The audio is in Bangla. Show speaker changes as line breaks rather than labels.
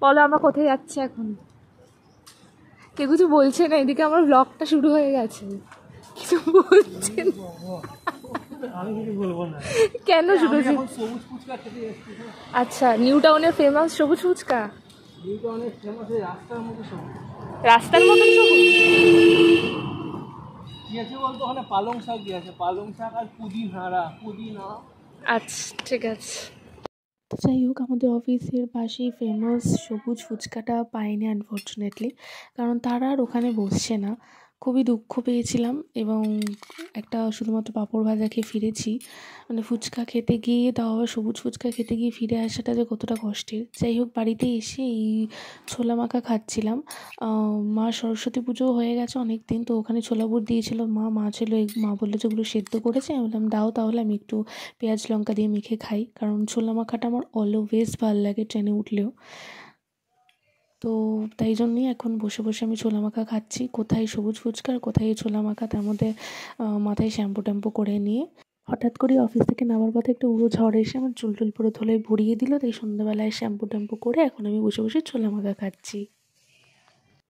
বলো আমরা কোথায় যাচ্ছি এখন? কেউ কিছু বলছে না, এদিকে আমার ব্লগটা শুরু হয়ে গেছে, কিছু বলছেন। কেন শুরু? আচ্ছা, নিউ টাউনের ফেমাস সবুজ ফুচকা। রাস্তার মতন সবুজ পালং শাক দিয়েছে, পালং শাক আর পুদিনা। আচ্ছা ঠিক আছে। তো যাই হোক, আমাদের অফিসের পাশেই ফেমাস সবুজ ফুচকাটা পাইনি আনফর্চুনেটলি, কারণ তারা আর ওখানে বসছে না। খুবই দুঃখ পেয়েছিলাম এবং একটা শুধুমাত্র পাঁপড় ভাজা খেয়ে ফিরেছি। মানে ফুচকা খেতে গিয়ে, তাও আবার সবুজ ফুচকা খেতে গিয়ে ফিরে আসাটা যে কতটা কষ্টের। যাই হোক, বাড়িতে এসে এই ছোলা মাখা খাচ্ছিলাম। মা সরস্বতী পুজো হয়ে গেছে অনেক দিন, তো ওখানে ছোলা বুট দিয়েছিল মা ছিল, মা বললো যেগুলো সেদ্ধ করেছে। আমি বললাম দাও তাহলে, আমি একটু পেঁয়াজ লঙ্কা দিয়ে মেখে খাই, কারণ ছোলা মাখাটা আমার অলওয়েজ ভালো লাগে ট্রেনে উঠলেও। তো তাই জন্যই এখন বসে বসে আমি ছোলা মাখা খাচ্ছি। কোথায় সবুজ ফুচকা আর কোথায় ছোলা মাখা, তার মধ্যে মাথায় শ্যাম্পু ট্যাম্পু করে নিয়ে হঠাৎ করে অফিস থেকে নামার পথে একটা উড়ো ঝড় এসে আমার চুল পুরো ধুলোয় ভরিয়ে দিল। তাই সন্ধ্যাবেলায় শ্যাম্পু ট্যাম্পু করে এখন আমি বসে বসে ছোলা মাখা খাচ্ছি।